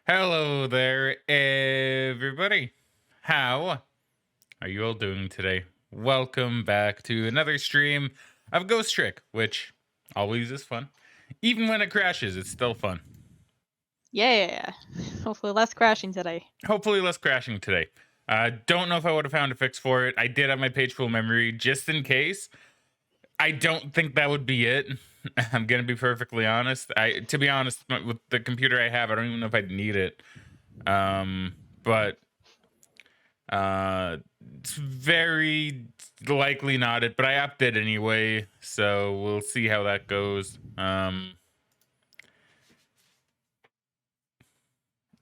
Hello there, everybody. How are you all doing today? Welcome back to another stream of Ghost Trick, which always is fun. Even when it crashes, it's still fun. Yeah. Hopefully less crashing today. Hopefully, less crashing today. Don't know if I would have found a fix for it. I did have my page full memory just in case. I don't think that would be it. I'm gonna be perfectly honest. To be honest, with the computer I have, I don't even know if I'd need it. But it's very likely not it, but I upped it anyway, so we'll see how that goes.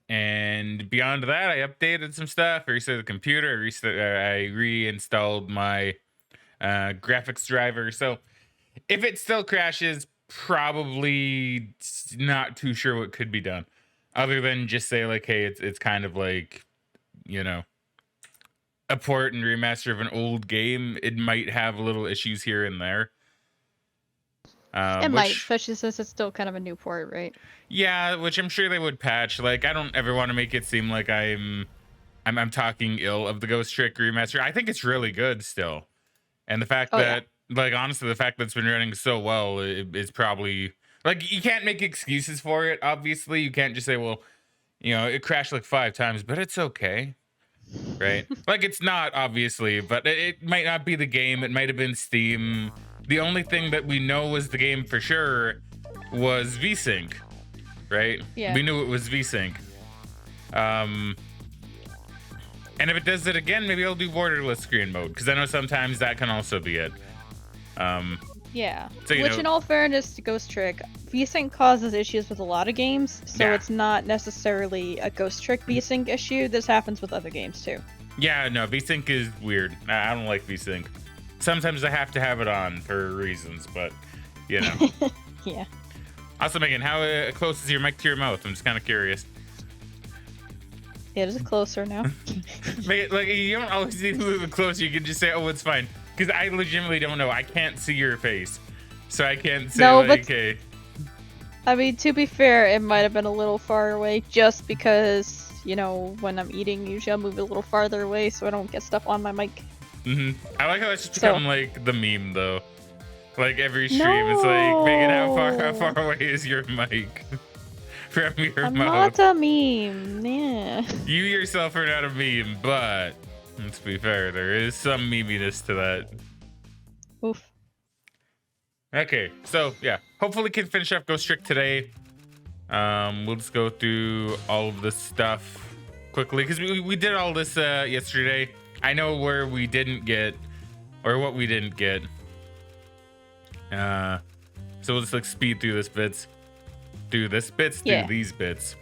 And beyond that, I updated some stuff. I reset the computer. I reinstalled my graphics driver. So if it still crashes, probably not too sure what could be done, other than just say like, hey, it's kind of like, you know, a port and remaster of an old game. It might have little issues here and there. It might, especially since it's still kind of a new port, right? Yeah, which I'm sure they would patch. Like, I don't ever want to make it seem like I'm talking ill of the Ghost Trick remaster. I think it's really good still, and the fact that, like, honestly, the fact that it's been running so well is probably, like, you can't make excuses for it. Obviously, you can't just say, well, it crashed like 5 times, but it's okay. Right? Like, it's not, obviously, but it might not be the game. It might have been Steam. The only thing that we know was the game for sure was VSync, right? Yeah. We knew it was VSync. And if it does it again, maybe I'll do borderless screen mode, because I know sometimes that can also be it. Yeah. So, Which, in all fairness to Ghost Trick, VSync causes issues with a lot of games, so it's not necessarily a Ghost Trick VSync issue. This happens with other games too. Yeah, no, VSync is weird. I don't like VSync. Sometimes I have to have it on for reasons, but, Yeah. Also, Megan, how close is your mic to your mouth? I'm just kind of curious. It is closer now. Like, you don't always need to move it closer. You can just say, oh, it's fine. Because I legitimately don't know. I can't see your face. So I can't say, okay. I mean, to be fair, it might have been a little far away just because, when I'm eating, usually I'll move it a little farther away so I don't get stuff on my mic. I like how it's just become like the meme, though. Like, every stream, it's like, Megan, how far away is your mic from your mouth? I'm not a meme, yeah. You yourself are not a meme, but let's be fair, there is some meminess to that. Oof. Okay, so yeah, hopefully can finish up Ghost Trick today. We'll just go through all of this stuff quickly, because we did all this yesterday. I know where we didn't get, or what we didn't get. So we'll just like speed through these bits. Do these bits.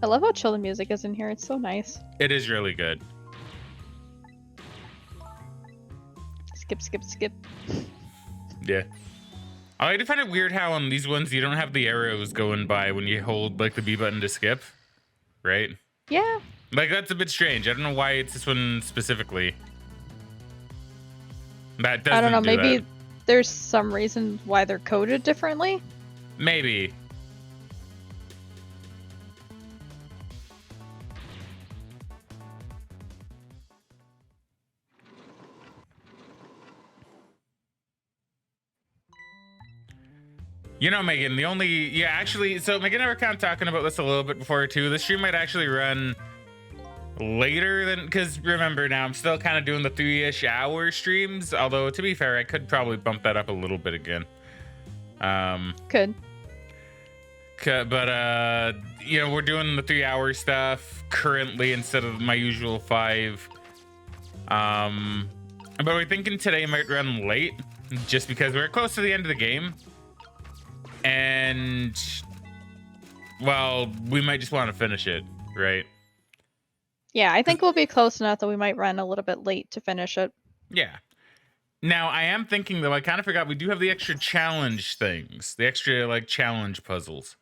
I love how chill the music is in here. It's so nice. It is really good. Skip. Yeah. I do find it weird how on these ones you don't have the arrows going by when you hold like the B button to skip, right? Yeah. Like, that's a bit strange. I don't know why it's this one specifically. That doesn't. I don't know. Maybe there's some reason why they're coded differently. Maybe. Megan, so Megan and I were kind of talking about this a little bit before too. The stream might actually run later than, because remember now I'm still kind of doing the 3-ish hour streams, although to be fair, I could probably bump that up a little bit again. Could. But we're doing the 3-hour stuff currently instead of my usual 5. But we're thinking today might run late just because we're close to the end of the game. And, well, we might just want to finish it, right? Yeah, I think we'll be close enough that we might run a little bit late to finish it. Yeah. Now, I am thinking, though, I kind of forgot, we do have the extra challenge things. The extra, like, challenge puzzles.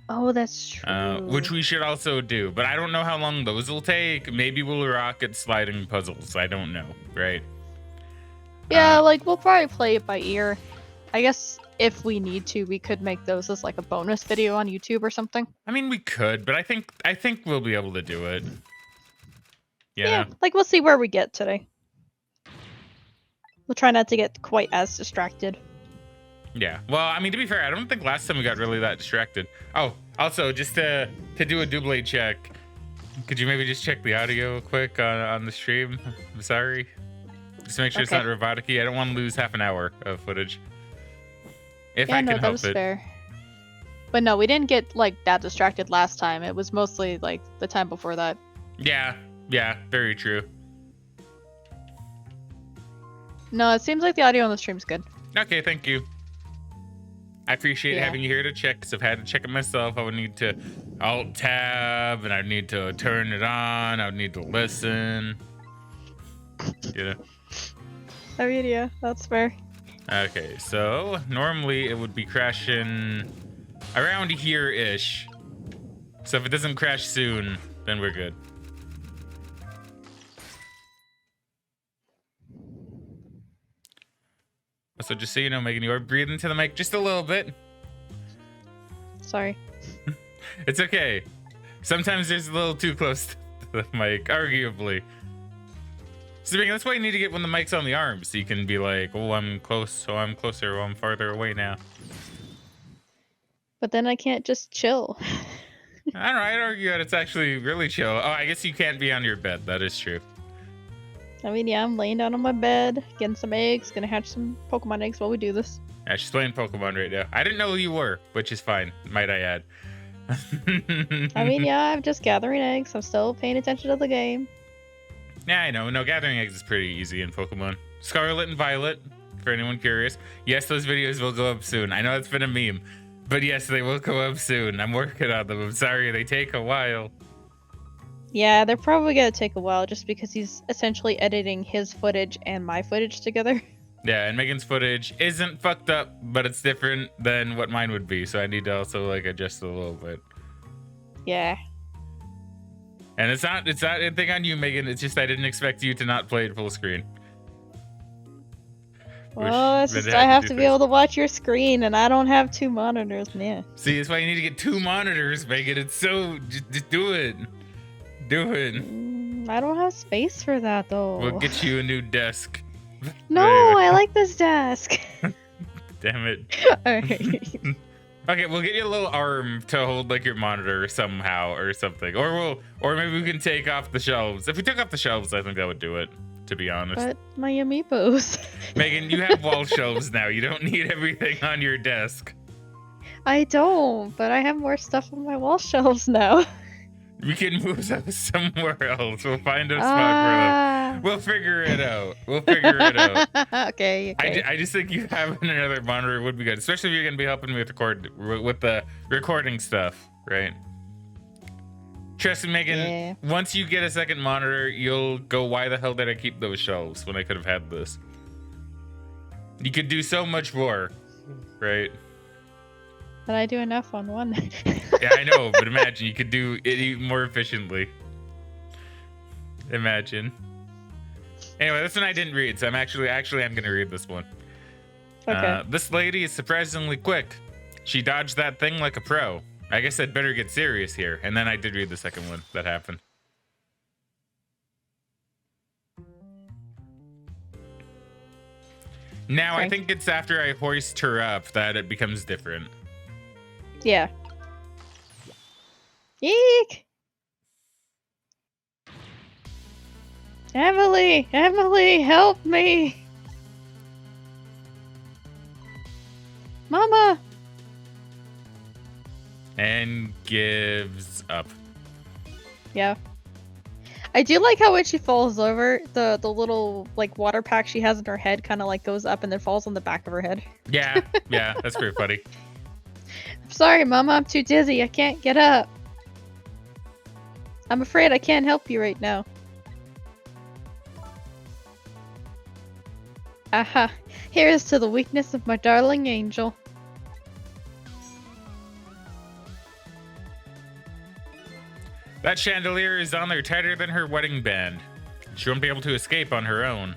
Oh, that's true. Which we should also do. But I don't know how long those will take. Maybe we'll rock at sliding puzzles. I don't know, right? Yeah, like we'll probably play it by ear. I guess if we need to, we could make those as like a bonus video on YouTube or something. I mean, we could, but I think we'll be able to do it. Yeah, Know? like we'll see where we get today. We'll try not to get quite as distracted. Yeah. Well, I mean, to be fair, I don't think last time we got really that distracted. Oh, also, just to do a double check, could you maybe just check the audio quick on the stream? I'm sorry. Just make sure it's not robotic-y. I don't want to lose half an hour of footage. If I can help it. Fair. But no, we didn't get like that distracted last time. It was mostly like the time before that. Yeah, very true. No, it seems like the audio on the stream's good. Okay, thank you. I appreciate having you here to check, because I've had to check it myself. I would need to Alt-Tab, and I'd need to turn it on. I would need to listen. You know? I mean, yeah, that's fair. Okay, so normally it would be crashing around here-ish. So if it doesn't crash soon, then we're good. So just so you know, Megan, you are breathing into the mic just a little bit. Sorry. It's okay. Sometimes there's a little too close to the mic, arguably. So that's why you need to get when the mic's on the arm, so you can be like, oh, I'm close, so I'm closer, oh, I'm farther away now. But then I can't just chill. I don't know, I'd argue that it's actually really chill. Oh, I guess you can't be on your bed. That is true. I mean, yeah, I'm laying down on my bed, getting some eggs, gonna hatch some Pokemon eggs while we do this. Yeah, she's playing Pokemon right now. I didn't know who you were, which is fine, might I add. I mean, yeah, I'm just gathering eggs. I'm still paying attention to the game. Yeah, I know. No, gathering eggs is pretty easy in Pokemon. Scarlet and Violet, for anyone curious. Yes, those videos will go up soon. I know it's been a meme, but yes, they will go up soon. I'm working on them. I'm sorry, they take a while. Yeah, they're probably gonna take a while just because he's essentially editing his footage and my footage together. Yeah, and Megan's footage isn't fucked up, but it's different than what mine would be, so I need to also like adjust it a little bit. Yeah. And it's not anything on you, Megan. It's just I didn't expect you to not play it full screen. Well, it's just I have to be able to watch your screen, and I don't have 2 monitors, man. See, that's why you need to get 2 monitors, Megan. It's so just do it. Do it. I don't have space for that, though. We'll get you a new desk. No, I like this desk. Damn it. Alright. Okay, we'll get you a little arm to hold like your monitor somehow or something. Or maybe we can take off the shelves. If we took off the shelves, I think that would do it, to be honest. But my amiibos. Megan, you have wall shelves now. You don't need everything on your desk. I don't, but I have more stuff on my wall shelves now. We can move those somewhere else. We'll find a spot for them. We'll figure it out. Okay. I just think you having another monitor would be good, especially if you're gonna be helping me with the recording stuff, right? Trust me, Megan. Once you get a second monitor, you'll go, "Why the hell did I keep those shelves when I could have had this?" You could do so much more, right? But I do enough on one. Yeah, I know, but imagine you could do it even more efficiently. Imagine. Anyway, this one I didn't read, so I'm actually I'm gonna read this one. Okay. This lady is surprisingly quick. She dodged that thing like a pro. I guess I'd better get serious here. And then I did read the second one that happened. Now, I think it's after I hoist her up that it becomes different. Yeah. Eek! Emily, help me! Mama! And gives up. Yeah. I do like how when she falls over, the little like water pack she has in her head kind of like goes up and then falls on the back of her head. Yeah, that's pretty funny. I'm sorry, Mama, I'm too dizzy. I can't get up. I'm afraid I can't help you right now. Aha, here's to the weakness of my darling angel. That chandelier is on there tighter than her wedding band. She won't be able to escape on her own.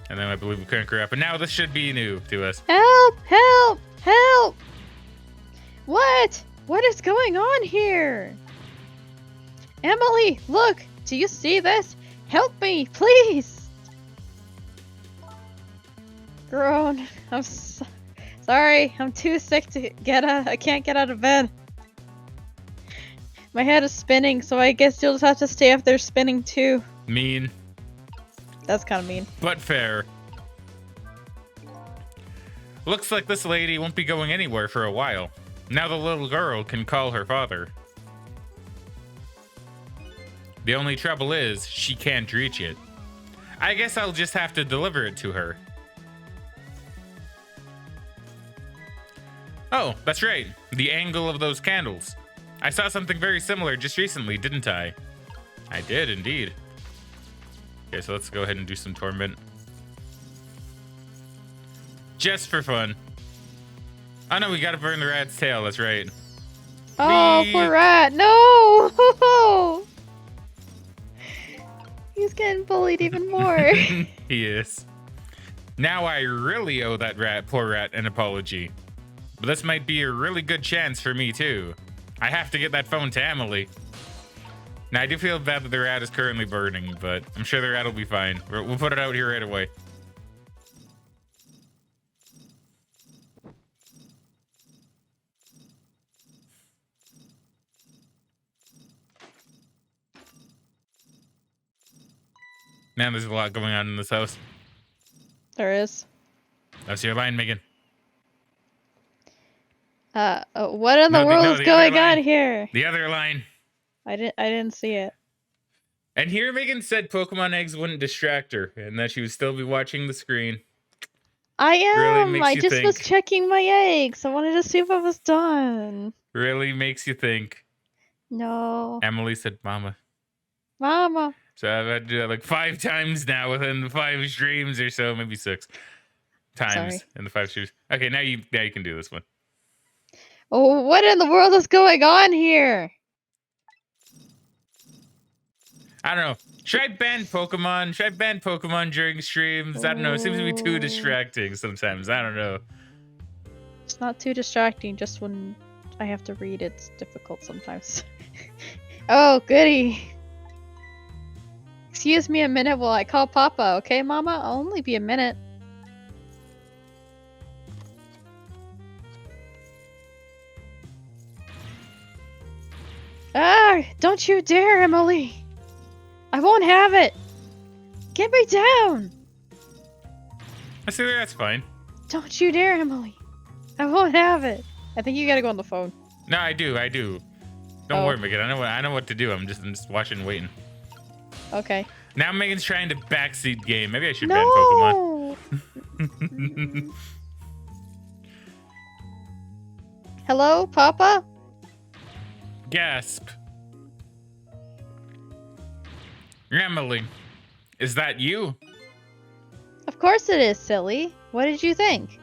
And then I believe we crank her up. And now this should be new to us. Help! Help! Help! What? What is going on here? Emily, look! Do you see this? Help me, please! Groan. I'm sorry. I'm too sick to get out. I can't get out of bed. My head is spinning, so I guess you'll just have to stay up there spinning too. Mean. That's kind of mean. But fair. Looks like this lady won't be going anywhere for a while. Now the little girl can call her father. The only trouble is, she can't reach it. I guess I'll just have to deliver it to her. Oh, that's right. The angle of those candles. I saw something very similar just recently, didn't I? I did, indeed. Okay, so let's go ahead and do some torment. Just for fun. Oh no, we gotta burn the rat's tail, that's right. Oh, poor rat. No! He's getting bullied even more. He is. Now I really owe that poor rat an apology. But this might be a really good chance for me too. I have to get that phone to Emily. Now I do feel bad that the rat is currently burning, but I'm sure the rat will be fine. We'll put it out here right away. Now there's a lot going on in this house. There is. That's your line, Megan. What in the world is going on here? The other line. I didn't see it. And here Megan said Pokemon eggs wouldn't distract her and that she would still be watching the screen. I am. Really I just was checking my eggs. I wanted to see if I was done. Really makes you think. No. Emily said, Mama. Mama. So I've had to do that like 5 times now within the 5 streams or so, maybe 6 times in the 5 streams. Okay, now you can do this one. Oh, what in the world is going on here? I don't know. Should I ban Pokemon? Should I ban Pokemon during streams? I don't know. It seems to be too distracting sometimes. I don't know. It's not too distracting. Just when I have to read, it's difficult sometimes. Oh, goody. Excuse me a minute while I call Papa, okay, Mama? I'll only be a minute. Ah, don't you dare, Emily! I won't have it! Get me down! I see that's fine. Don't you dare, Emily! I won't have it! I think you gotta go on the phone. No, I do. Don't worry, Megan. I know what to do. I'm just watching and waiting. Okay. Now Megan's trying to backseat game. Maybe I should ban Pokemon. Hello, Papa? Gasp. Emily, is that you? Of course it is, silly. What did you think?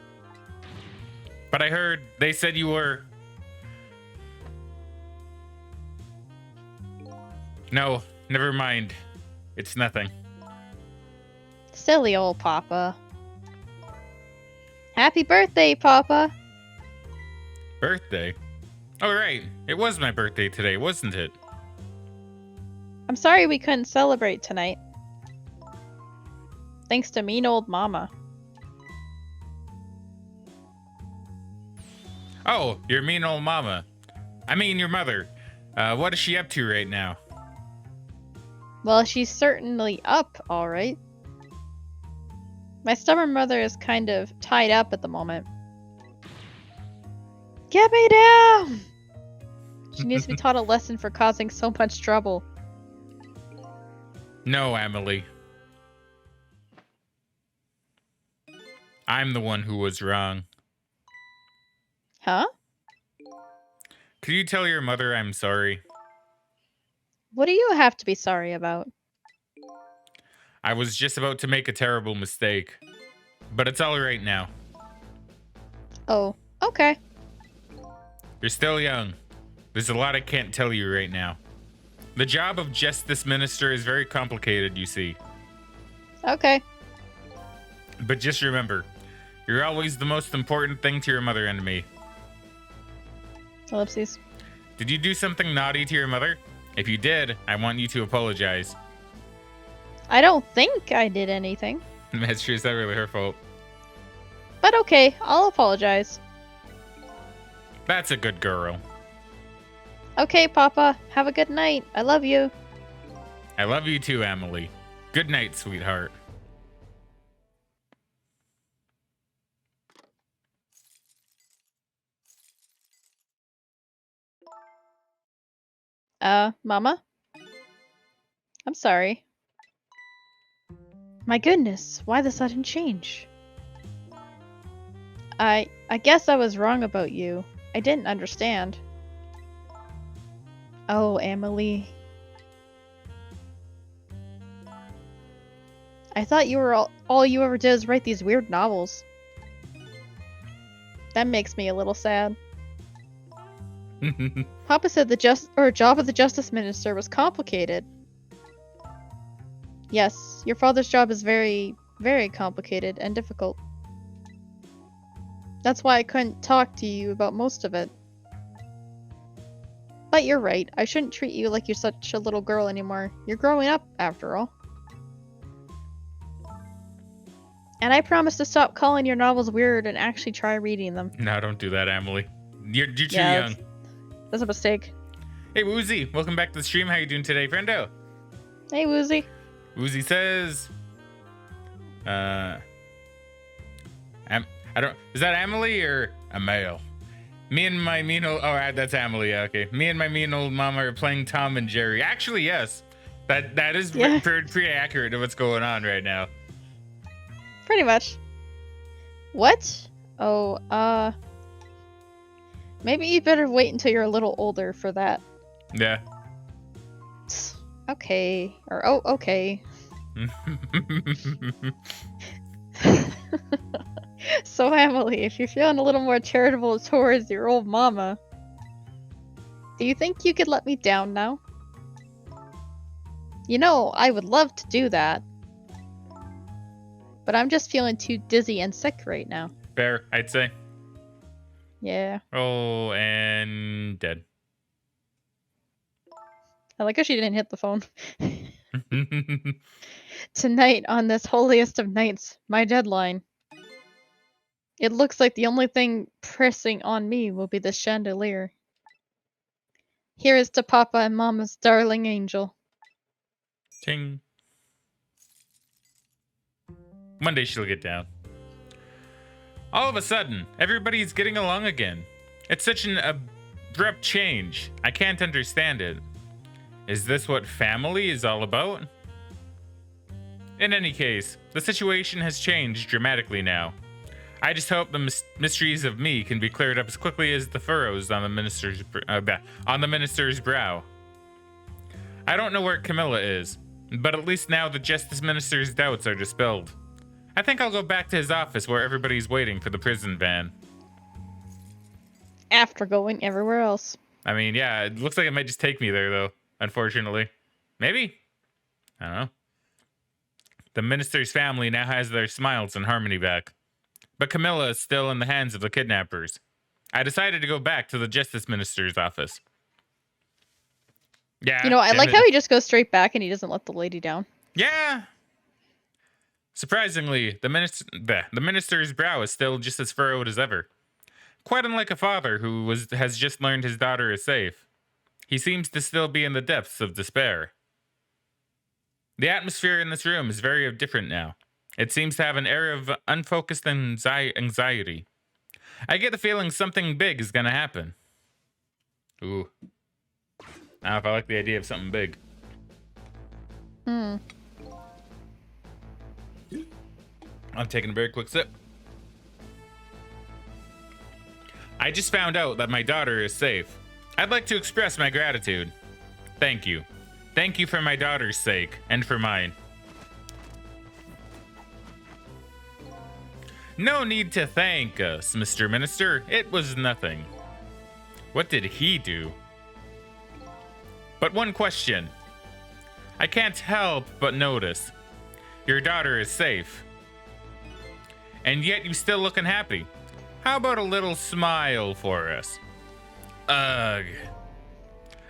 But I heard they said you were... No, never mind. It's nothing. Silly old Papa. Happy birthday, Papa. Birthday? Oh, right. It was my birthday today, wasn't it? I'm sorry we couldn't celebrate tonight. Thanks to mean old Mama. Oh, your mean old mama. I mean your mother. What is she up to right now? Well, she's certainly up, alright. My stubborn mother is kind of tied up at the moment. Get me down! She needs to be taught a lesson for causing so much trouble. No, Emily. I'm the one who was wrong. Huh? Could you tell your mother I'm sorry? What do you have to be sorry about? I was just about to make a terrible mistake. But it's all right now. Oh, okay. You're still young. There's a lot I can't tell you right now. The job of Justice Minister is very complicated, you see. Okay. But just remember, you're always the most important thing to your mother and me. Ellipses. Did you do something naughty to your mother? If you did, I want you to apologize. I don't think I did anything. That's true, it's not really her fault. But okay, I'll apologize. That's a good girl. Okay, Papa. Have a good night. I love you. I love you too, Emily. Good night, sweetheart. Mama? I'm sorry. My goodness, why the sudden change? I guess I was wrong about you. I didn't understand. Oh, Emily. I thought you were all you ever did is write these weird novels. That makes me a little sad. Papa said the job of the Justice Minister was complicated. Yes, your father's job is very, very complicated and difficult. That's why I couldn't talk to you about most of it. But you're right, I shouldn't treat you like you're such a little girl anymore. You're growing up, after all. And I promise to stop calling your novels weird and actually try reading them. No, don't do that, Emily. You're too young. That's a mistake. Hey, Woozy, welcome back to the stream. How you doing today, friendo? Hey, Woozy. Woozy says, is that Emily or a male? Me and my mean old, that's Emily, okay. Me and my mean old mama are playing Tom and Jerry. Actually, yes. That is pretty accurate to what's going on right now. Pretty much. What? Oh, maybe you better wait until you're a little older for that. Yeah. Okay. Or, oh, okay. So, Emily, if you're feeling a little more charitable towards your old mama, do you think you could let me down now? You know, I would love to do that. But I'm just feeling too dizzy and sick right now. Fair, I'd say. Yeah. Oh, and dead. I like how she didn't hit the phone. Tonight, on this holiest of nights, my deadline. It looks like the only thing pressing on me will be the chandelier. Here is to Papa and Mama's darling angel. Ting. One day she'll get down. All of a sudden, everybody's getting along again. It's such an abrupt change. I can't understand it. Is this what family is all about? In any case, the situation has changed dramatically now. I just hope the mysteries of me can be cleared up as quickly as the furrows on the minister's brow. I don't know where Camilla is, but at least now the Justice Minister's doubts are dispelled. I think I'll go back to his office where everybody's waiting for the prison van. After going everywhere else. I mean, yeah, it looks like it might just take me there, though, unfortunately. Maybe? I don't know. The minister's family now has their smiles and harmony back. But Camilla is still in the hands of the kidnappers. I decided to go back to the Justice Minister's office. Yeah. You know, I like how he just goes straight back and he doesn't let the lady down. Yeah. Surprisingly, the minister's brow is still just as furrowed as ever. Quite unlike a father who has just learned his daughter is safe. He seems to still be in the depths of despair. The atmosphere in this room is very different now. It seems to have an air of unfocused anxiety. I get the feeling something big is gonna happen. Ooh. I don't know if I like the idea of something big. Hmm. I'm taking a very quick sip. I just found out that my daughter is safe. I'd like to express my gratitude. Thank you. Thank you for my daughter's sake, and for mine. No need to thank us, Mr. Minister. It was nothing. What did he do? But one question. I can't help but notice. Your daughter is safe. And yet you still looking happy. How about a little smile for us? Ugh.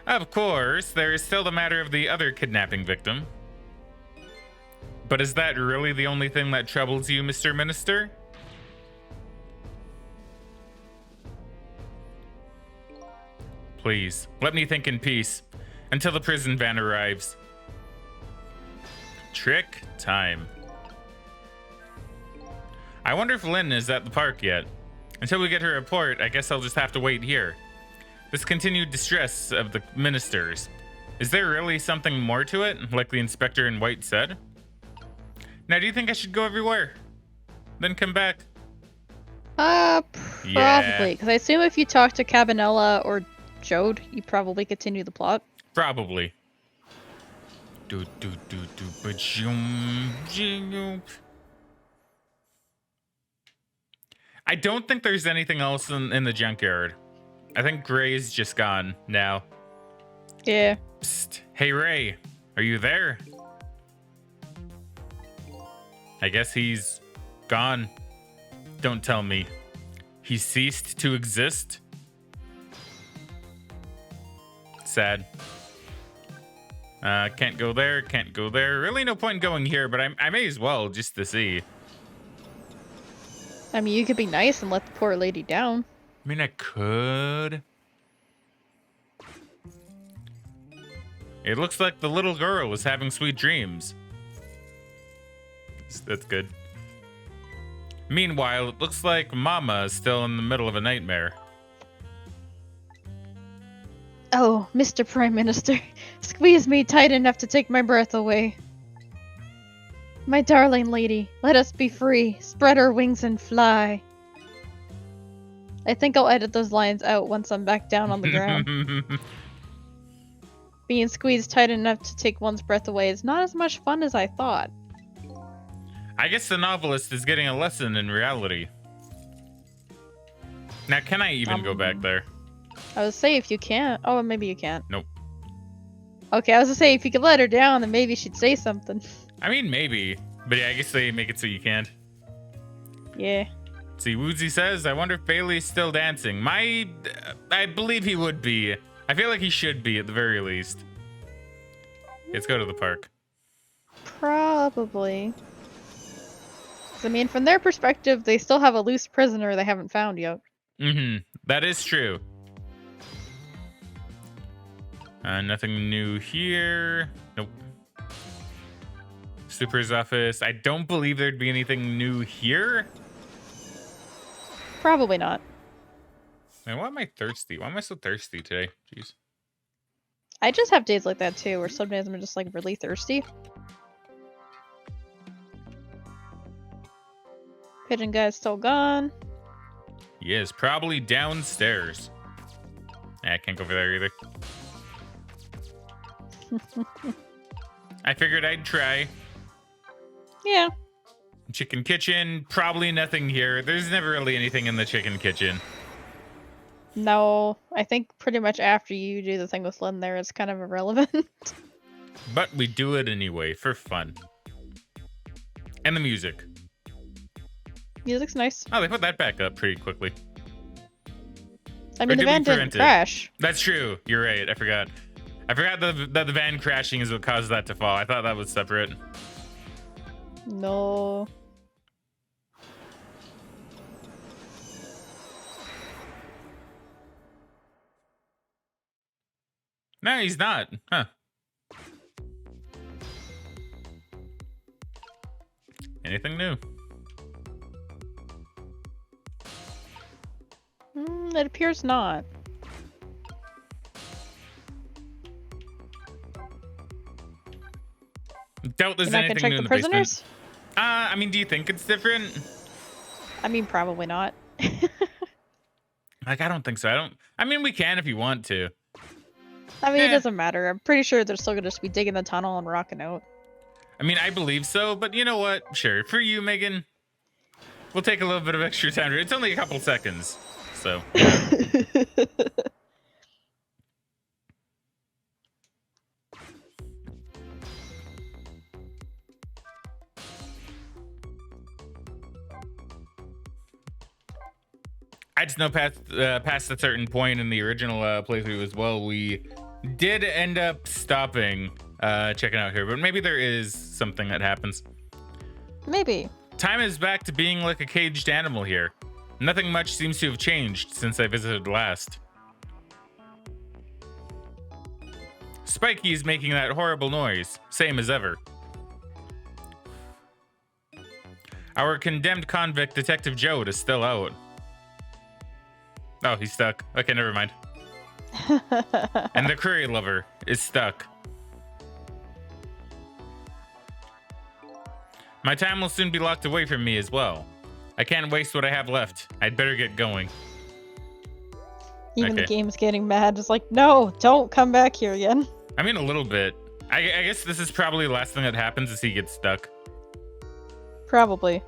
Of course, there is still the matter of the other kidnapping victim. But is that really the only thing that troubles you, Mr. Minister? Please, let me think in peace until the prison van arrives. Trick time. I wonder if Lynn is at the park yet. Until we get her report, I guess I'll just have to wait here. This continued distress of the ministers. Is there really something more to it, like the inspector in white said? Now, do you think I should go everywhere? Then come back? Probably. Because I assume if you talk to Cabanella or Jode, you probably continue the plot. Probably. I don't think there's anything else in the junkyard. I think Gray's just gone now. Yeah. Psst. Hey, Ray. Are you there? I guess he's gone. Don't tell me. He ceased to exist? Sad. Can't go there, can't go there. Really no point in going here, but I may as well just to see. I mean, you could be nice and let the poor lady down. I mean, I could. It looks like the little girl is having sweet dreams. That's good. Meanwhile, it looks like Mama is still in the middle of a nightmare. Oh, Mr. Prime Minister, squeeze me tight enough to take my breath away. My darling lady, let us be free. Spread our wings and fly. I think I'll edit those lines out once I'm back down on the ground. Being squeezed tight enough to take one's breath away is not as much fun as I thought. I guess the novelist is getting a lesson in reality. Now, can I even go back there? I would say if you can't. Oh, maybe you can't. Nope. Okay, I was gonna say if you could let her down, then maybe she'd say something. I mean, maybe. But yeah, I guess they make it so you can't. Yeah. See, Woodsy says, I wonder if Bailey's still dancing. I believe he would be. I feel like he should be at the very least. Let's go to the park. Probably. 'Cause, I mean, from their perspective, they still have a loose prisoner they haven't found yet. Mm-hmm. That is true. Nothing new here. Nope. Super's office. I don't believe there'd be anything new here. Probably not. Man, why am I thirsty? Why am I so thirsty today? Jeez. I just have days like that too, where some days I'm just like really thirsty. Pigeon guy's still gone. He is probably downstairs. I can't go over there either. I figured I'd try. Yeah. Chicken kitchen, probably nothing here. There's never really anything in the chicken kitchen. No, I think pretty much after you do the thing with Lynn there, it's kind of irrelevant. But we do it anyway, for fun. And the music. Music's nice. Oh, they put that back up pretty quickly. I mean, the van didn't crash. That's true. You're right. I forgot. I forgot that the van crashing is what caused that to fall. I thought that was separate. No. No, he's not. Huh. Anything new? It appears not. Doubt there's You're not gonna anything check new in the the basement. prisoners? I mean, do you think it's different? I mean, probably not. Like, I don't think so. I mean, we can if you want to. I mean, it doesn't matter. I'm pretty sure they're still gonna just be digging the tunnel and rocking out. I mean, I believe so, but you know what? Sure. For you, Megan, we'll take a little bit of extra time. It's only a couple seconds, so. I just know past a certain point in the original playthrough as well, we did end up stopping checking out here, but maybe there is something that happens. Maybe. Time is back to being like a caged animal here. Nothing much seems to have changed since I visited last. Spiky's making that horrible noise, same as ever. Our condemned convict, Detective Joad, is still out. Oh, he's stuck. Okay, never mind. And the curry lover is stuck. My time will soon be locked away from me as well. I can't waste what I have left. I'd better get going. Even the game's getting mad. It's like, no, don't come back here again. I mean, a little bit. I guess this is probably the last thing that happens is he gets stuck. Probably.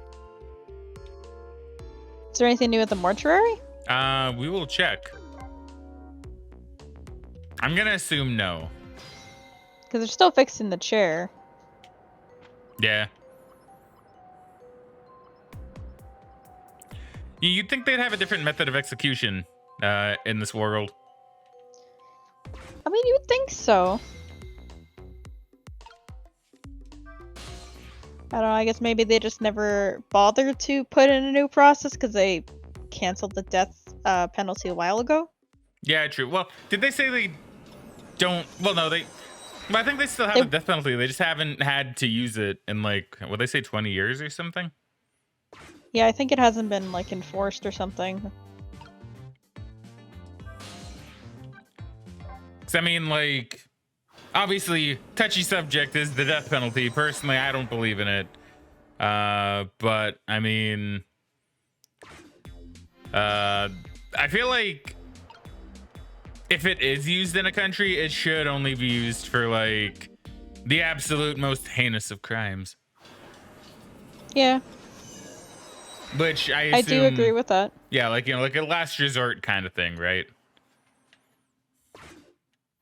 Is there anything new at the mortuary? We will check. I'm gonna assume no. Because they're still fixing the chair. Yeah. You'd think they'd have a different method of execution in this world. I mean, you would think so. I don't know, I guess maybe they just never bothered to put in a new process because they canceled the death penalty a while ago. Yeah, true. Well, did they say they don't? Well, no, I think they still have a death penalty. They just haven't had to use it in like, what they say, 20 years or something? Yeah, I think it hasn't been like enforced or something. Because I mean, like, obviously, touchy subject is the death penalty. Personally, I don't believe in it. But I mean, I feel like if it is used in a country, it should only be used for like the absolute most heinous of crimes. Yeah. Which I do agree with that. Yeah, like, you know, like a last resort kind of thing, right?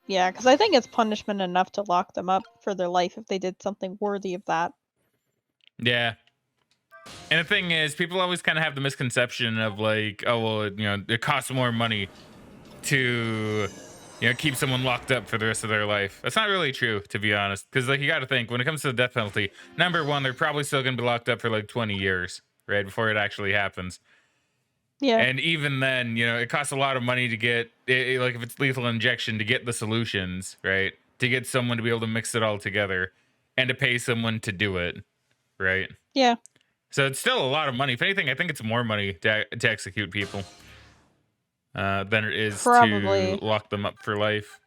Yeah, because I think it's punishment enough to lock them up for their life if they did something worthy of that. Yeah. And the thing is, people always kind of have the misconception of like, oh, well, you know, it costs more money to, you know, keep someone locked up for the rest of their life. That's not really true, to be honest. Because, like, you got to think, when it comes to the death penalty, number one, they're probably still going to be locked up for like 20 years, right? Before it actually happens. Yeah. And even then, you know, it costs a lot of money to get, like, if it's lethal injection, to get the solutions, right? To get someone to be able to mix it all together and to pay someone to do it, right? Yeah. So it's still a lot of money. If anything, I think it's more money to execute people than it is to lock them up for life.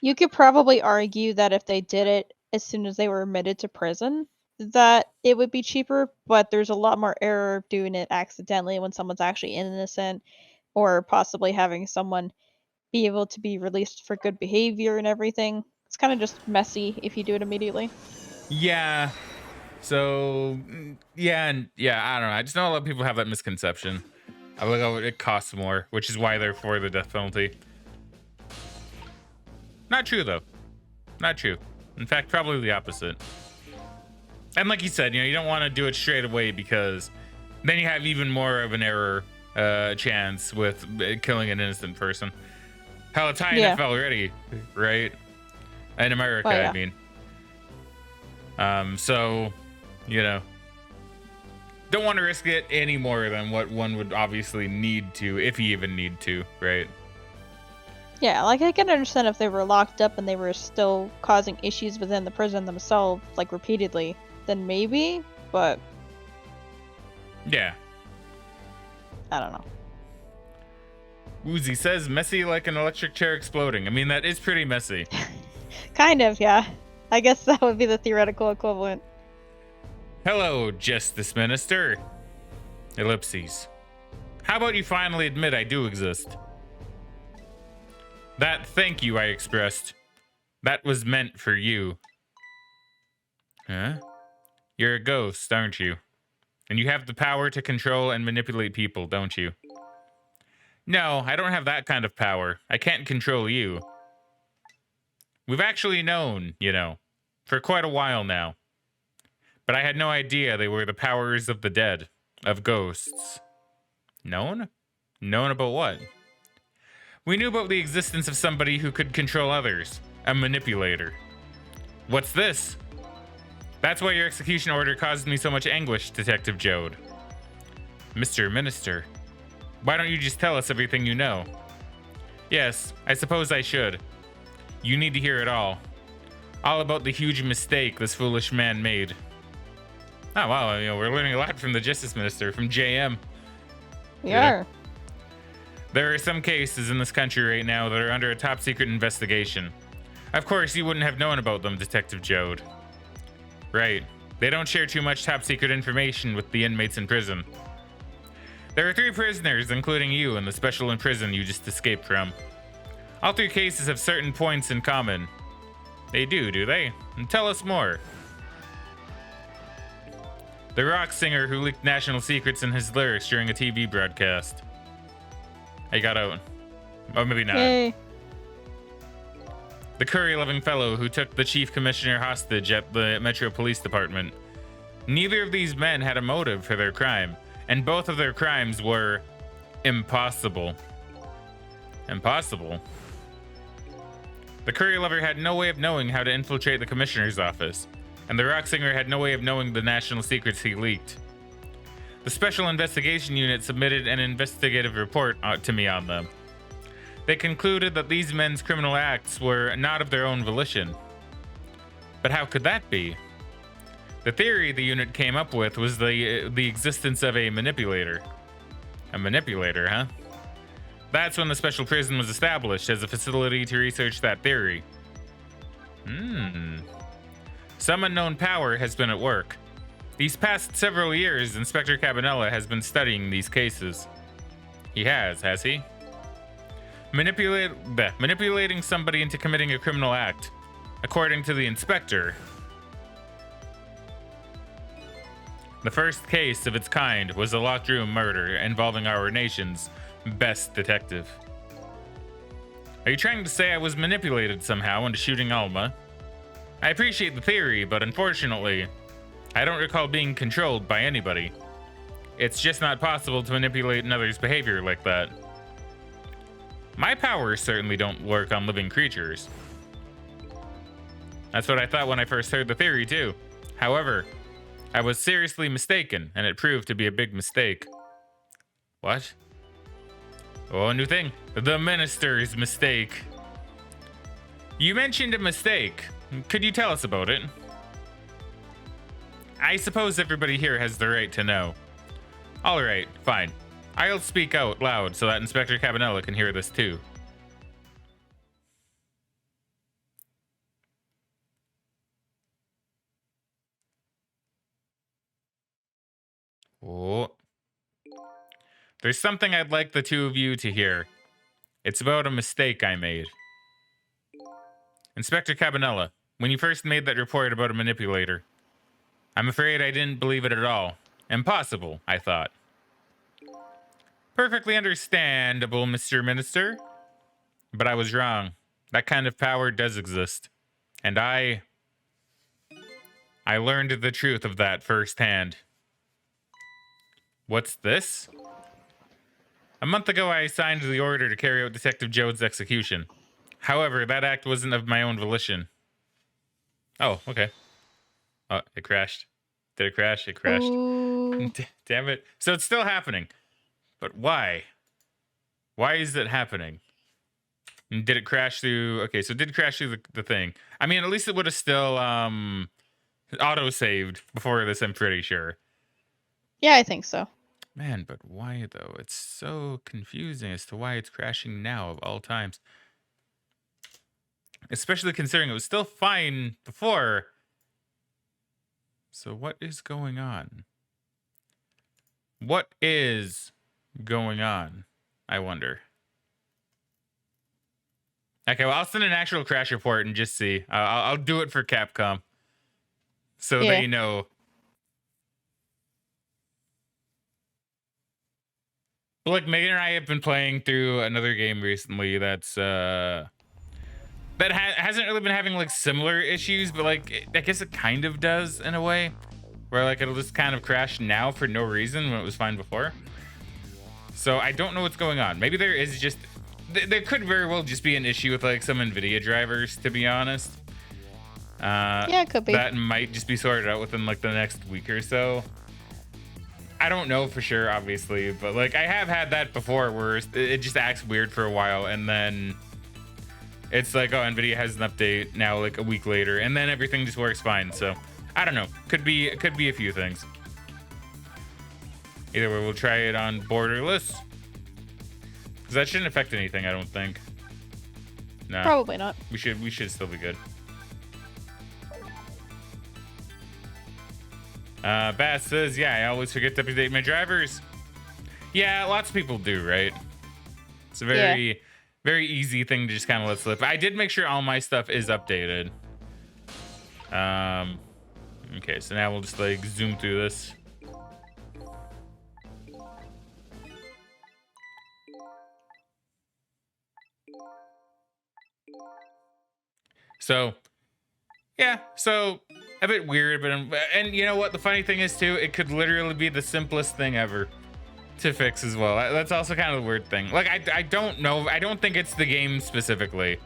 You could probably argue that if they did it as soon as they were admitted to prison, that it would be cheaper, but there's a lot more error of doing it accidentally when someone's actually innocent, or possibly having someone be able to be released for good behavior and everything. It's kind of just messy if you do it immediately. Yeah. So, yeah, and yeah, I don't know. I just know a lot of people have that misconception. I like, oh, it costs more, which is why they're for the death penalty. Not true, though. Not true. In fact, probably the opposite. And like you said, you know, you don't want to do it straight away because then you have even more of an error chance with killing an innocent person. Hell, it's high enough already, right? In America, I mean. So, you know, don't want to risk it any more than what one would obviously need to, if you even need to, right? Yeah, like I can understand if they were locked up and they were still causing issues within the prison themselves, like repeatedly, then maybe, but yeah, I don't know. Woozy says messy like an electric chair exploding. I mean, that is pretty messy. Kind of, yeah. I guess that would be the theoretical equivalent. Hello, Justice Minister. Ellipses. How about you finally admit I do exist? That thank you I expressed, that was meant for you. Huh? You're a ghost, aren't you? And you have the power to control and manipulate people, don't you? No, I don't have that kind of power. I can't control you. We've actually known, you know, for quite a while now. But I had no idea they were the powers of the dead, of ghosts. Known? Known about what? We knew about the existence of somebody who could control others. A manipulator. What's this? That's why your execution order caused me so much anguish, Detective Jode. Mr. Minister, why don't you just tell us everything you know? Yes, I suppose I should. You need to hear it all. All about the huge mistake this foolish man made. Oh wow, we're learning a lot from the Justice Minister, from JM. We are. There are some cases in this country right now that are under a top secret investigation. Of course, you wouldn't have known about them, Detective Jode. Right. They don't share too much top secret information with the inmates in prison. There are 3 prisoners, including you, in the special prison you just escaped from. All 3 cases have certain points in common. They do they? And tell us more. The rock singer who leaked national secrets in his lyrics during a TV broadcast. I got out. Oh, maybe not. Yay. The curry-loving fellow who took the chief commissioner hostage at the Metro Police Department. Neither of these men had a motive for their crime, and both of their crimes were impossible. Impossible? The curry lover had no way of knowing how to infiltrate the commissioner's office, and the rock singer had no way of knowing the national secrets he leaked. The Special Investigation Unit submitted an investigative report to me on them. They concluded that these men's criminal acts were not of their own volition. But how could that be? The theory the unit came up with was the existence of a manipulator. A manipulator, huh? That's when the special prison was established as a facility to research that theory. Some unknown power has been at work. These past several years, Inspector Cabanella has been studying these cases. He has he? Manipulating somebody into committing a criminal act. According to the inspector, the first case of its kind was a locked room murder involving our nation's best detective. Are you trying to say I was manipulated somehow into shooting Alma? I appreciate the theory, but unfortunately, I don't recall being controlled by anybody. It's just not possible to manipulate another's behavior like that. My powers certainly don't work on living creatures. That's what I thought when I first heard the theory, too. However, I was seriously mistaken, and it proved to be a big mistake. What? Oh, a new thing. The minister's mistake. You mentioned a mistake. Could you tell us about it? I suppose everybody here has the right to know. All right, fine. I'll speak out loud so that Inspector Cabanella can hear this too. Oh. There's something I'd like the 2 of you to hear. It's about a mistake I made. Inspector Cabanella, when you first made that report about a manipulator, I'm afraid I didn't believe it at all. Impossible, I thought. Perfectly understandable, Mr. Minister. But I was wrong. That kind of power does exist. And I learned the truth of that firsthand. What's this? A month ago, I signed the order to carry out Detective Jode's execution. However, that act wasn't of my own volition. Oh, okay. Oh, it crashed. Did it crash? It crashed. Damn it. So it's still happening. But why? Why is it happening? And did it crash through... Okay, so it did crash through the thing. I mean, at least it would have still auto-saved before this, I'm pretty sure. Yeah, I think so. Man, but why, though? It's so confusing as to why it's crashing now, of all times. Especially considering it was still fine before. So what is going on? What is going on? I wonder. Okay, well, I'll send an actual crash report and just see. I'll do it for Capcom. So they know. But like, Megan and I have been playing through another game recently that's that hasn't really been having like similar issues, but like I guess it kind of does in a way, where like it'll just kind of crash now for no reason when it was fine before. So I don't know what's going on. Maybe there is just there could very well just be an issue with like some NVIDIA drivers, to be honest. Yeah, it could be. That might just be sorted out within like the next week or so. I don't know for sure, obviously, but like I have had that before where it just acts weird for a while, and then it's like, oh, NVIDIA has an update now, like a week later, and then everything just works fine. So I don't know. Could be a few things. Either way, we'll try it on borderless, because that shouldn't affect anything, I don't think. No, Probably not. we should still be good. Bass says, yeah, I always forget to update my drivers. Yeah, lots of people do, right? It's a very easy thing to just kind of let slip. I did make sure all my stuff is updated. Okay, so now we'll just like zoom through this. So, yeah, so a bit weird, but and you know what? The funny thing is too, it could literally be the simplest thing ever to fix as well. That's also kind of the weird thing. Like I don't know. I don't think it's the game specifically.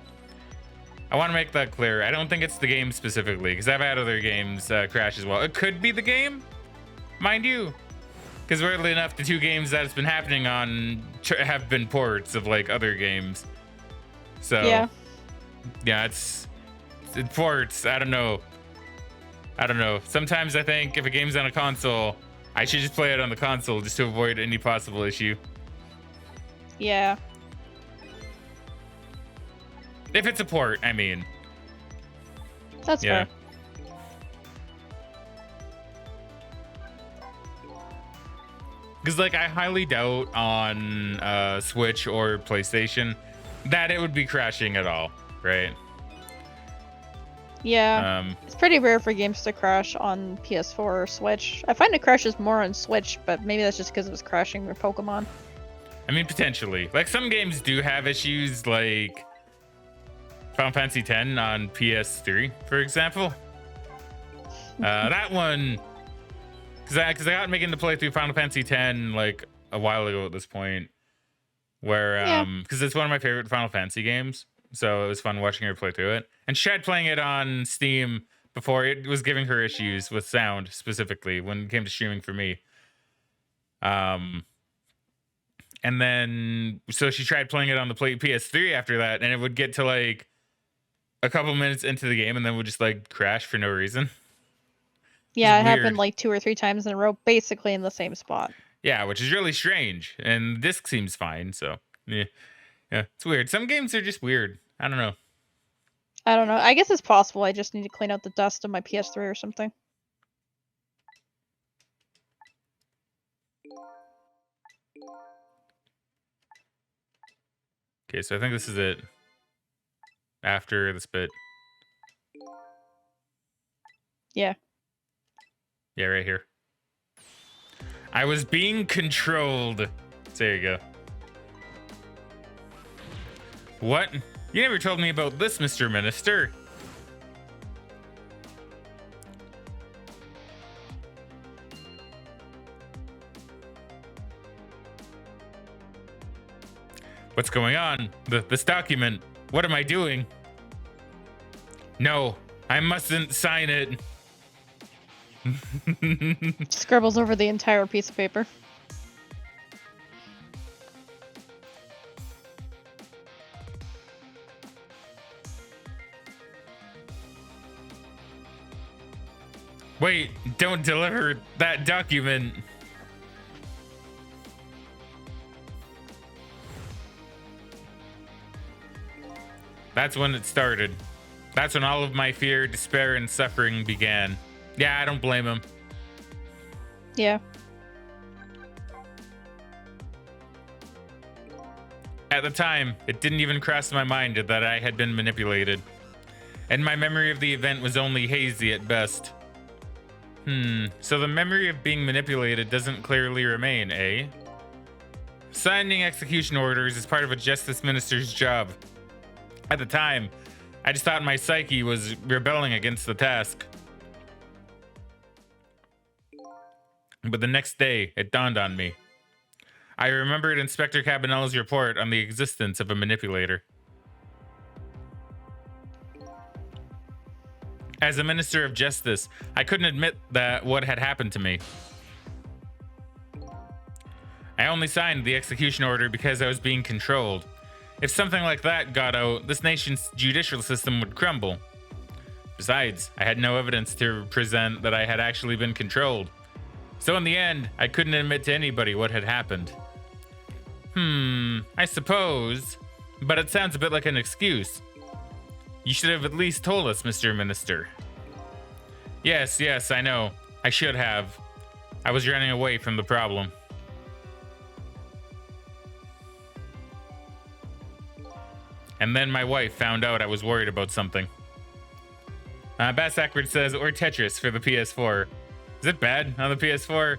I want to make that clear. I don't think it's the game specifically, because I've had other games crash as well. It could be the game, mind you, because weirdly enough, the two games that it's been happening on have been ports of like other games. So yeah, it's ports. I don't know. Sometimes I think if a game's on a console, I should just play it on the console just to avoid any possible issue. Yeah. If it's a port, I mean. That's fair. Because like I highly doubt on Switch or PlayStation that it would be crashing at all, right? Yeah, it's pretty rare for games to crash on PS4 or Switch. I find it crashes more on Switch, but maybe that's just because it was crashing with Pokemon. I mean, potentially. Like some games do have issues, like Final Fantasy X on PS3, for example. That one, because I got making the playthrough Final Fantasy X like a while ago at this point, where because it's one of my favorite Final Fantasy games. So it was fun watching her play through it. And she had playing it on Steam before. It was giving her issues with sound, specifically when it came to streaming for me. And then so she tried playing it on the PS3 after that, and it would get to like a couple minutes into the game and then would just like crash for no reason. Yeah, it happened like 2 or 3 times in a row, basically in the same spot. Yeah, which is really strange. And the disc seems fine, so yeah, it's weird. Some games are just weird. I don't know. I guess it's possible. I just need to clean out the dust of my PS3 or something. Okay, so I think this is it. After this bit. Yeah. Yeah, right here. I was being controlled. There you go. What? You never told me about this, Mr. Minister. What's going on? This document. What am I doing? No, I mustn't sign it. Scribbles over the entire piece of paper. Wait, don't deliver that document. That's when it started. That's when all of my fear, despair, and suffering began. Yeah, I don't blame him. Yeah. At the time, it didn't even cross my mind that I had been manipulated. And my memory of the event was only hazy at best. So the memory of being manipulated doesn't clearly remain, eh? Signing execution orders is part of a justice minister's job. At the time, I just thought my psyche was rebelling against the task. But the next day, it dawned on me. I remembered Inspector Cabanella's report on the existence of a manipulator. As a minister of justice, I couldn't admit that what had happened to me. I only signed the execution order because I was being controlled. If something like that got out, this nation's judicial system would crumble. Besides, I had no evidence to present that I had actually been controlled. So in the end, I couldn't admit to anybody what had happened. I suppose, but it sounds a bit like an excuse. You should have at least told us, Mr. Minister. Yes, I know. I should have. I was running away from the problem. And then my wife found out I was worried about something. Bass Ackford says, or Tetris for the PS4. Is it bad on the PS4?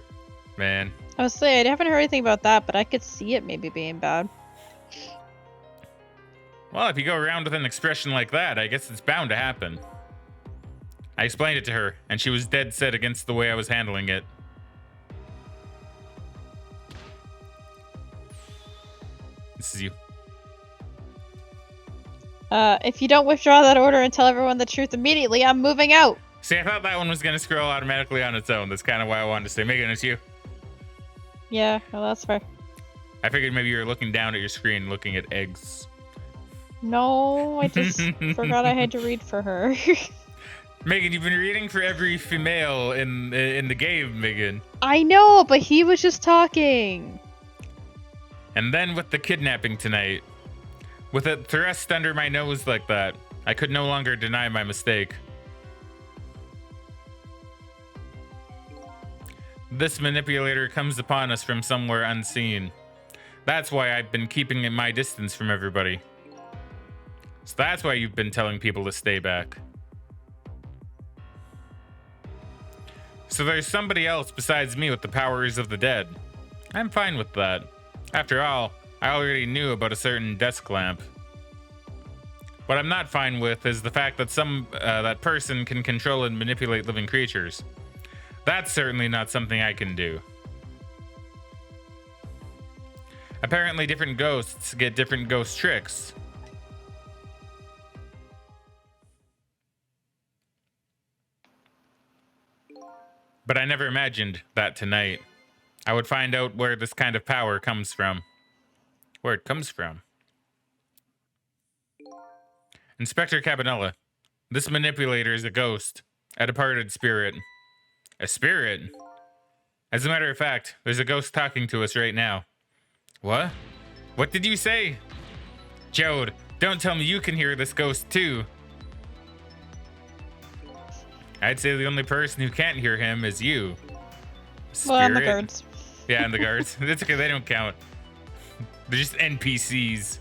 Man. I was saying, I haven't heard anything about that, but I could see it maybe being bad. Well, if you go around with an expression like that, I guess it's bound to happen. I explained it to her, and she was dead set against the way I was handling it. This is you. If you don't withdraw that order and tell everyone the truth immediately, I'm moving out. See, I thought that one was going to scroll automatically on its own. That's kind of why I wanted to say, Megan, it's you. Yeah, well, that's fair. I figured maybe you were looking down at your screen, looking at eggs. No, I just forgot I had to read for her. Megan, you've been reading for every female in the game, Megan. I know, but he was just talking. And then with the kidnapping tonight. With it thrust under my nose like that, I could no longer deny my mistake. This manipulator comes upon us from somewhere unseen. That's why I've been keeping my distance from everybody. So that's why you've been telling people to stay back. So there's somebody else besides me with the powers of the dead. I'm fine with that. After all, I already knew about a certain desk lamp. What I'm not fine with is the fact that that person can control and manipulate living creatures. That's certainly not something I can do. Apparently different ghosts get different ghost tricks. But I never imagined that tonight I would find out where this kind of power comes from. Where it comes from. Inspector Cabanella, this manipulator is a ghost, a departed spirit. A spirit? As a matter of fact, there's a ghost talking to us right now. What? What did you say? Jode, don't tell me you can hear this ghost too. I'd say the only person who can't hear him is you. Spirit? Well, and the guards. Yeah, and the guards. It's okay, they don't count. They're just NPCs.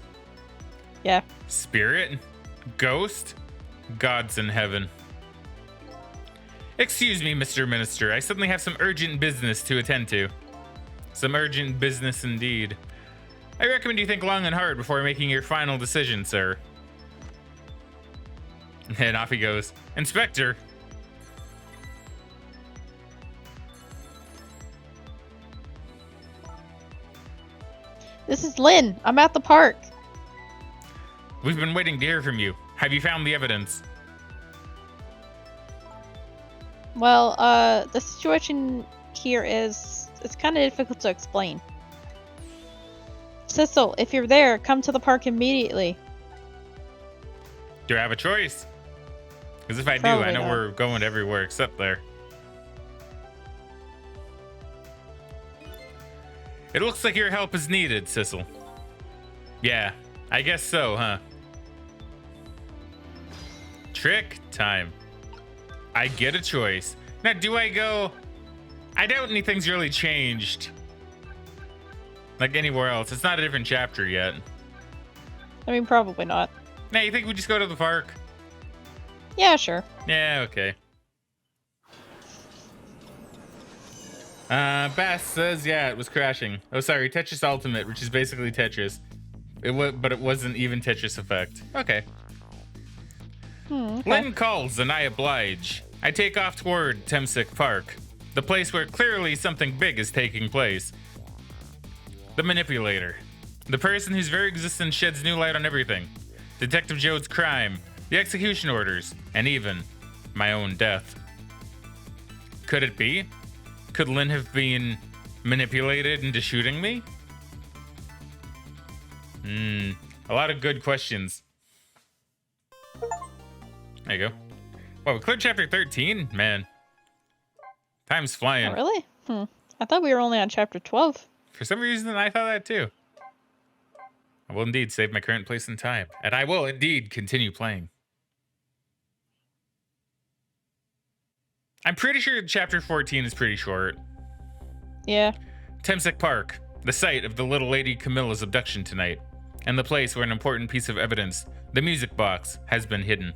Yeah. Spirit? Ghost? Gods in heaven. Excuse me, Mr. Minister. I suddenly have some urgent business to attend to. Some urgent business indeed. I recommend you think long and hard before making your final decision, sir. And off he goes. Inspector! This is Lynn. I'm at the park. We've been waiting to hear from you. Have you found the evidence? Well, the situation here is, it's kind of difficult to explain. Sissel, if you're there, come to the park immediately. Do I have a choice? Because if I do, I know we're going everywhere except there. It looks like your help is needed, Sissel. Yeah, I guess so, huh? Trick time. I get a choice. Now, do I go? I doubt anything's really changed. Like anywhere else. It's not a different chapter yet. I mean, probably not. Now, you think we just go to the park? Yeah, sure. Yeah, okay. Bass says, yeah, it was crashing. Oh, sorry, Tetris Ultimate, which is basically Tetris. But it wasn't even Tetris Effect. Okay. Okay. Lynn calls and I oblige. I take off toward Temsic Park, the place where clearly something big is taking place. The manipulator. The person whose very existence sheds new light on everything. Detective Joe's crime, the execution orders, and even my own death. Could it be? Could Lynn have been manipulated into shooting me? A lot of good questions. There you go. Well, we cleared chapter 13? Man. Time's flying. Oh, really? I thought we were only on chapter 12. For some reason, I thought that too. I will indeed save my current place in time, and I will indeed continue playing. I'm pretty sure chapter 14 is pretty short. Yeah. Temsek Park, the site of the little lady Camilla's abduction tonight, and the place where an important piece of evidence, the music box, has been hidden.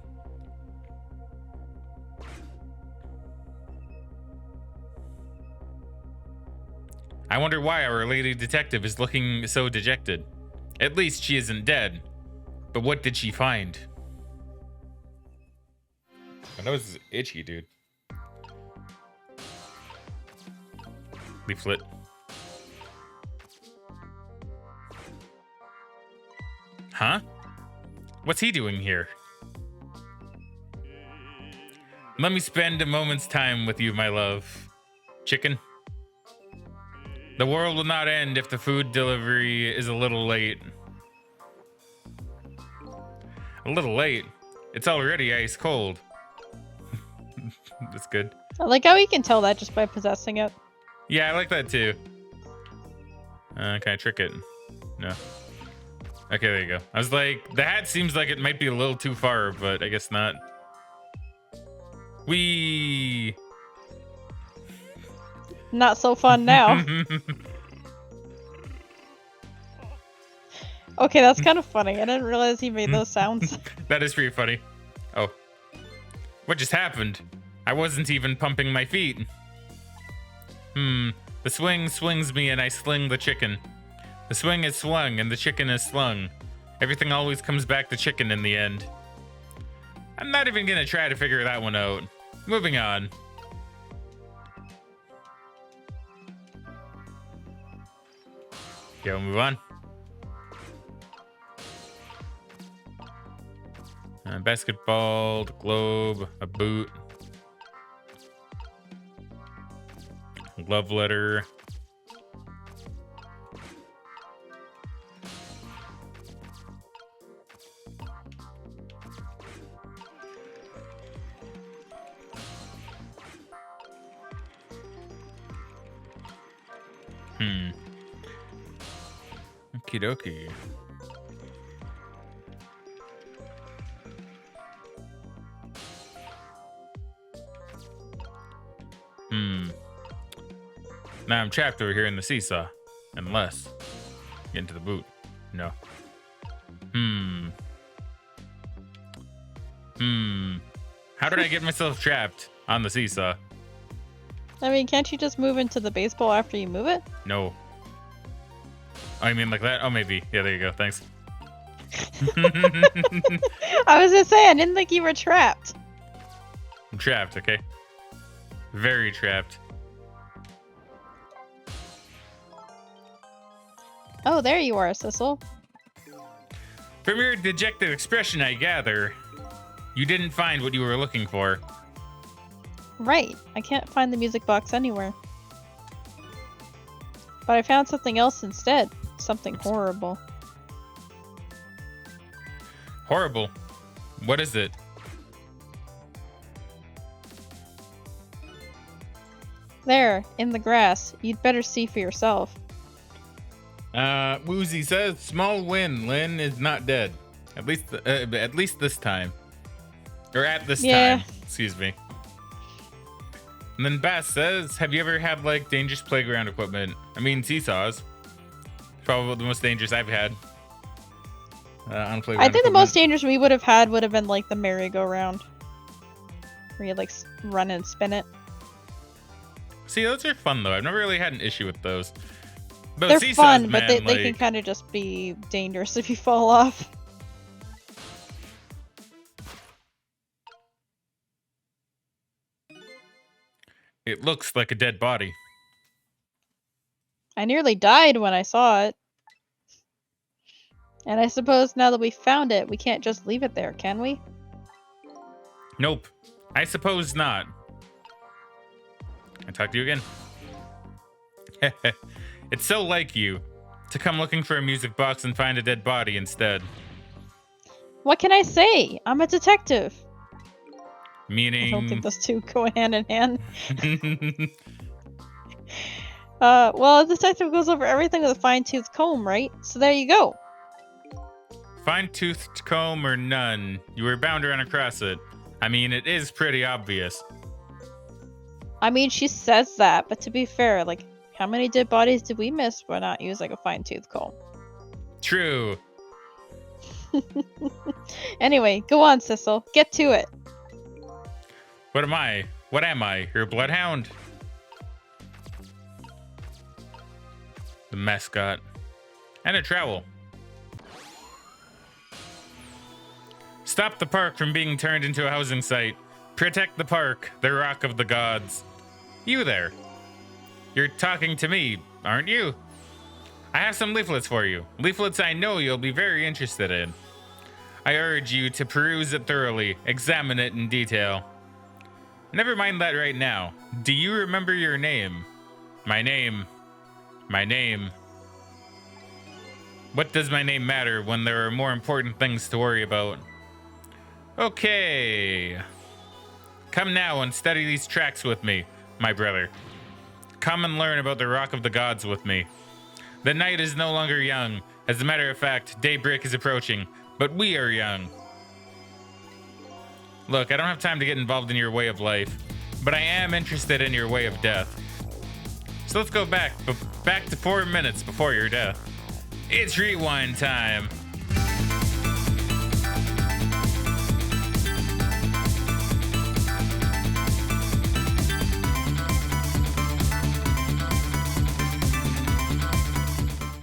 I wonder why our lady detective is looking so dejected. At least she isn't dead. But what did she find? My nose is itchy, dude. Leaflet. Huh? What's he doing here? Let me spend a moment's time with you, my love. Chicken? The world will not end if the food delivery is a little late. A little late? It's already ice cold. That's good. I like how you can tell that just by possessing it. Yeah, I like that too. Can I trick it? No. Okay, there you go. I was like, the hat seems like it might be a little too far, but I guess not. Whee! Not so fun now. Okay, that's kind of funny. I didn't realize he made those sounds. That is pretty funny. Oh. What just happened? I wasn't even pumping my feet. The swing swings me and I sling the chicken. The swing is swung and the chicken is slung. Everything always comes back to chicken in the end. I'm not even gonna try to figure that one out. Moving on. Okay, we'll move on. Basketball, the globe, a boot. Love letter. Okie dokie. Now I'm trapped over here in the seesaw. Unless. Get into the boot. No. How did I get myself trapped on the seesaw? I mean, can't you just move into the baseball after you move it? No. I mean like that? Oh, maybe. Yeah, there you go. Thanks. I was gonna say, I didn't think you were trapped. I'm trapped, okay? Very trapped. Oh, there you are, Sissel. From your dejected expression, I gather, you didn't find what you were looking for. Right. I can't find the music box anywhere. But I found something else instead. Something horrible. Horrible? What is it? There, in the grass. You'd better see for yourself. Woozy says, small win. Lynn is not dead. At least this time. Or at this time. Excuse me. And then Bass says, have you ever had like dangerous playground equipment? I mean, seesaws. Probably the most dangerous I've had. On playground I think the equipment. most dangerous we would have had would have been like the merry-go-round. Where you like run and spin it. See, those are fun though. I've never really had an issue with those. But They're seesaws, fun, man, but they can kind of just be dangerous if you fall off. It looks like a dead body. I nearly died when I saw it. And I suppose now that we found it, we can't just leave it there, can we? Nope. I suppose not. I talk to you again. It's so like you to come looking for a music box and find a dead body instead. What can I say? I'm a detective. Meaning... I don't think those two go hand in hand. Well, a detective goes over everything with a fine-toothed comb, right? So there you go. Fine-toothed comb or none, you were bound to run across it. I mean, it is pretty obvious. I mean, she says that, but to be fair, like, how many dead bodies did we miss by not using a fine-toothed comb? True. Anyway, go on, Sissel. Get to it. What am I? What am I? Your bloodhound? The mascot. And a trowel. Stop the park from being turned into a housing site. Protect the park, the rock of the gods. You there. You're talking to me, aren't you? I have some leaflets for you. Leaflets I know you'll be very interested in. I urge you to peruse it thoroughly, examine it in detail. Never mind that right now. Do you remember your name? My name. My name. What does my name matter when there are more important things to worry about? Okay. Come now and study these tracks with me, my brother. Come and learn about the Rock of the Gods with me. The night is no longer young. As a matter of fact, daybreak is approaching, but we are young. Look, I don't have time to get involved in your way of life, but I am interested in your way of death. So let's go back to 4 minutes before your death. It's rewind time.